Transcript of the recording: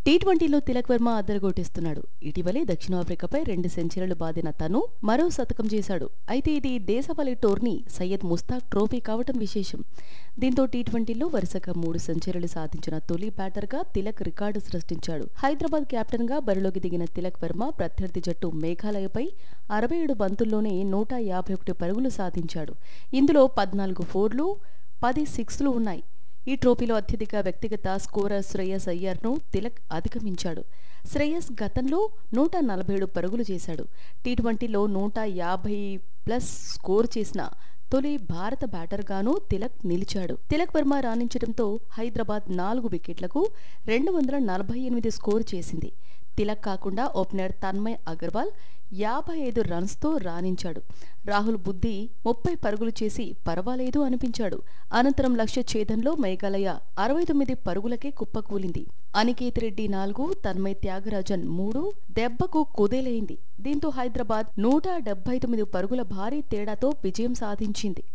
టీ20లో తిలక్ వర్మ అదరగొట్టేస్తున్నాడు. ఇటీవలే దక్షిణాఫ్రికాపై 2 సెంచరీలు బాదిన తను మరో శతకం చేశాడు. అయితే ఇది దేశవాళీ టోర్నీ సయ్యద్ ముస్తాక్ ట్రోఫీ కావటం విశేషం. దీంతో టీ20లో వరుసగా 3 సెంచరీలు సాధించిన తొలి బ్యాటర్గా తిలక్ రికార్డు సృష్టించాడు. హైదరాబాద్ కెప్టెన్గా బరిలోకి దిగిన తిలక్ వర్మ ప్రత్యర్థి జట్టు మేఘాలయపై 67 బంతుల్లోనే 151 పరుగులు సాధించాడు. ఇందులో 14 ఫోర్లు, 10 సిక్స్లు ఉన్నాయి. ఈ ట్రోఫీలో అత్యధిక వ్యక్తిగత స్కోరర్ శ్రేయస్ అయ్యర్ను తిలక్ అధిగమించాడు. శ్రేయస్ గతంలో 147 పరుగులు చేశాడు. టీ20లో 150+ స్కోర్ చేసిన తొలి భారత బ్యాటర్గానూ తిలక్ నిలిచాడు. తిలక్ వర్మ రాణించడంతో హైదరాబాద్ 4 వికెట్లకు 248 స్కోర్ చేసింది. తిలక్ కాకుండా ఓపెనర్ తన్మయ్ అగర్వాల్ 55 రన్స్తో రాణించాడు. రాహుల్ బుద్ధి 30 పరుగులు చేసి పర్వాలేదు అనిపించాడు. అనంతరం లక్ష్య ఛేదంలో మేఘాలయ 69 పరుగులకే కుప్పకూలింది. అనికేత్ రెడ్డి 4, తన్మయ్ త్యాగరాజన్ 3 దెబ్బకు కుదేలైంది. దీంతో హైదరాబాద్ 179 పరుగుల భారీ తేడాతో విజయం సాధించింది.